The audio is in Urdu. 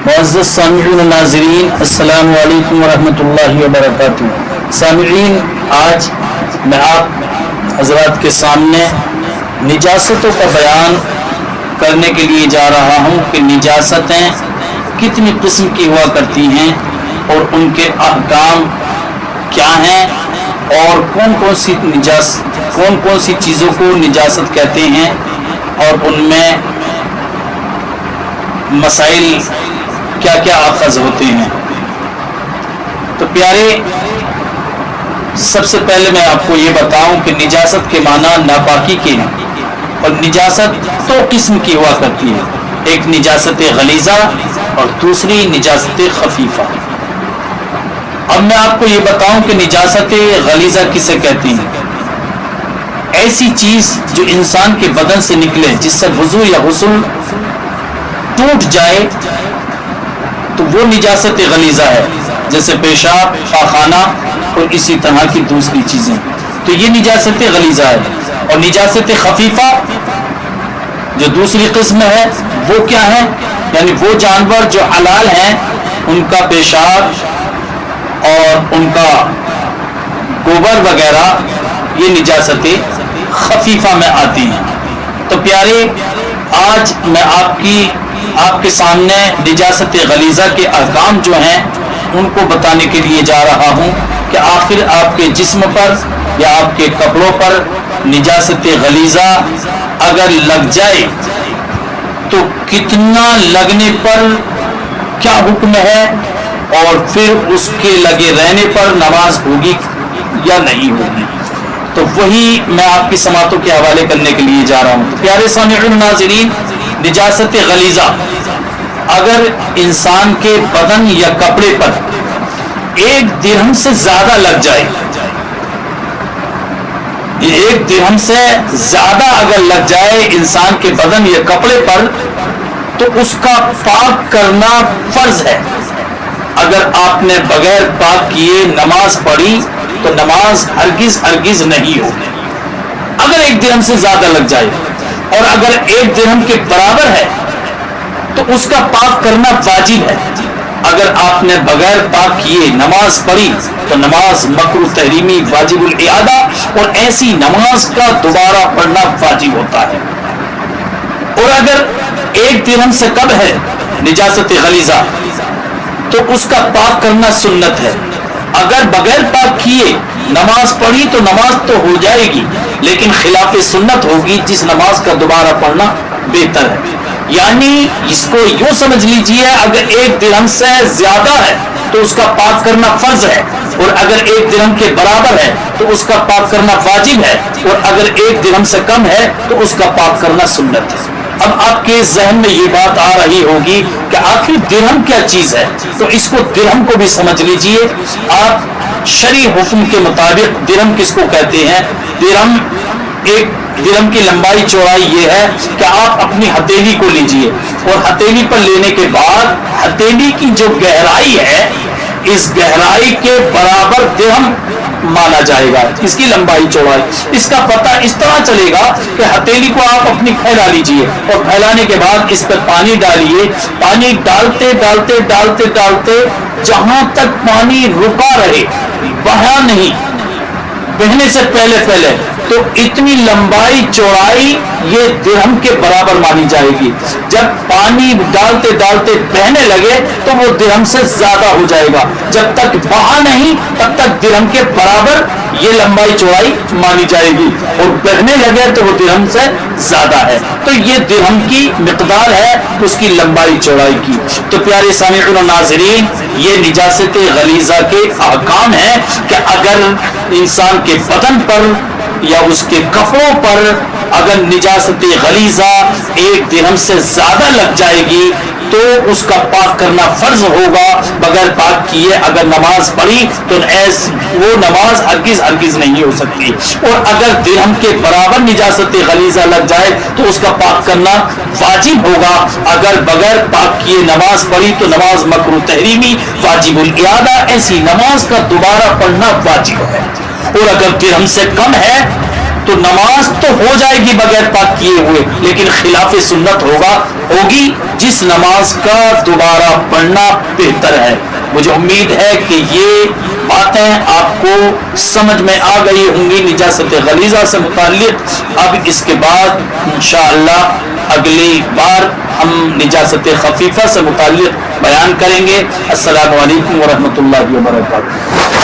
معزز سامعین و ناظرین، السلام علیکم ورحمۃ اللہ وبرکاتہ۔ سامعین، آج میں آپ حضرات کے سامنے نجاستوں کا بیان کرنے کے لیے جا رہا ہوں کہ نجاستیں کتنی قسم کی ہوا کرتی ہیں اور ان کے احکام کیا ہیں اور کون کون سی چیزوں کو نجاست کہتے ہیں اور ان میں مسائل کیا کیا آخذ ہوتے ہیں۔ تو پیارے، سب سے پہلے میں آپ کو یہ بتاؤں کہ نجاست کے معنی ناپاکی کے ہیں، اور نجاست دو قسم کی ہوا کرتی ہے، ایک نجاست غلیظہ اور دوسری نجاست خفیفہ۔ اب میں آپ کو یہ بتاؤں کہ نجاست غلیظہ کسے کہتے ہیں؟ ایسی چیز جو انسان کے بدن سے نکلے، جس سے وضو یا غسل ٹوٹ جائے تو وہ نجاست غلیظہ ہے، جیسے پیشاب، پاخانہ اور اسی طرح کی دوسری چیزیں، تو یہ نجاست غلیظہ ہے۔ اور نجاست خفیفہ جو دوسری قسم ہے وہ کیا ہے؟ یعنی وہ جانور جو حلال ہیں ان کا پیشاب اور ان کا گوبر وغیرہ یہ نجاست خفیفہ میں آتی ہیں۔ تو پیارے، آج میں آپ کے سامنے نجاست غلیظہ کے احکام جو ہیں ان کو بتانے کے لیے جا رہا ہوں کہ آخر آپ کے جسم پر یا آپ کے کپڑوں پر نجاست غلیظہ اگر لگ جائے تو کتنا لگنے پر کیا حکم ہے، اور پھر اس کے لگے رہنے پر نماز ہوگی یا نہیں ہوگی، تو وہی میں آپ کی سماعتوں کے حوالے کرنے کے لیے جا رہا ہوں۔ تو پیارے سامعین ناظرین، نجاست غلیظہ اگر انسان کے بدن یا کپڑے پر 1 درہم سے زیادہ لگ جائے، 1 درہم سے زیادہ اگر لگ جائے انسان کے بدن یا کپڑے پر، تو اس کا پاک کرنا فرض ہے۔ اگر آپ نے بغیر پاک کیے نماز پڑھی تو نماز ہرگز نہیں ہوگی۔ اگر 1 درہم سے زیادہ لگ جائے اور اگر 1 درہم کے برابر ہے تو اس کا پاک کرنا واجب ہے۔ اگر آپ نے بغیر پاک کیے نماز پڑھی تو نماز مکروہ تحریمی واجب الاعادہ، اور ایسی نماز کا دوبارہ پڑھنا واجب ہوتا ہے۔ اور اگر 1 درہم سے کم ہے نجاست غلیظہ تو اس کا پاک کرنا سنت ہے۔ اگر بغیر پاک کیے نماز پڑھی تو نماز تو ہو جائے گی، لیکن خلاف سنت ہوگی، جس نماز کا دوبارہ پڑھنا بہتر ہے۔ یعنی اس کو یوں سمجھ لیجئے، اگر 1 درہم سے زیادہ ہے تو اس کا پاک کرنا فرض ہے، اور اگر 1 درہم کے برابر ہے تو اس کا پاک کرنا واجب ہے، اور اگر 1 درہم سے کم ہے تو اس کا پاک کرنا سنت ہے۔ اب آپ کے ذہن میں یہ بات آ رہی ہوگی کہ آخر درہم کیا چیز ہے، تو اس کو درہم کو بھی سمجھ لیجئے۔ آپ شرعی حکم کے مطابق درہم کس کو کہتے ہیں؟ ایک درہم کی لمبائی چوڑائی یہ ہے کہ آپ اپنی ہتھیلی کو لیجئے، اور ہتھیلی پر لینے کے بعد ہتھیلی کی جو گہرائی ہے، اس گہرائی کے برابر درہم مانا جائے گا، اس کی لمبائی چوڑائی۔ اس کا پتہ اس طرح چلے گا کہ ہتھیلی کو آپ اپنی پھیلا لیجئے، اور پھیلانے کے بعد اس پر پانی ڈالیے، پانی ڈالتے ڈالتے ڈالتے ڈالتے جہاں تک پانی رکا رہے، بہا نہیں، بہنے سے پہلے تو اتنی لمبائی چوڑائی یہ درہم کے برابر مانی جائے گی۔ جب پانی ڈالتے ڈالتے بہنے لگے تو وہ درہم سے زیادہ ہو جائے گا، جب تک بہا نہیں تب تک درہم کے برابر یہ لمبائی چوڑائی مانی جائے گی، اور بہنے لگے تو وہ درہم سے زیادہ ہے۔ تو یہ درہم کی مقدار ہے اس کی لمبائی چوڑائی کی۔ تو پیارے سامعین و ناظرین، یہ نجاست غلیظہ کے احکام ہیں کہ اگر انسان کے بدن پر یا اس کے کپڑوں پر اگر نجاست غلیظہ 1 درہم سے زیادہ لگ جائے گی تو اس کا پاک کرنا فرض ہوگا۔ بغیر پاک کیے اگر نماز پڑھی تو وہ نماز ہرگز نہیں ہو سکتی، اور اگر درہم کے برابر نجاست غلیظہ لگ جائے تو اس کا پاک کرنا واجب ہوگا۔ اگر بغیر پاک کیے نماز پڑھی تو نماز مکروہ تحریمی واجب الاعادہ، ایسی نماز کا دوبارہ پڑھنا واجب ہے۔ اور اگر درہم سے کم ہے تو نماز تو ہو جائے گی بغیر پاک کیے ہوئے، لیکن خلاف سنت ہوگی جس نماز کا دوبارہ پڑھنا بہتر ہے۔ مجھے امید ہے کہ یہ باتیں آپ کو سمجھ میں آ گئی ہوں گی نجاست غلیظہ سے متعلق۔ اب اس کے بعد انشاءاللہ اگلی بار ہم نجاست خفیفہ سے متعلق بیان کریں گے۔ السلام علیکم ورحمۃ اللہ وبرکاتہ۔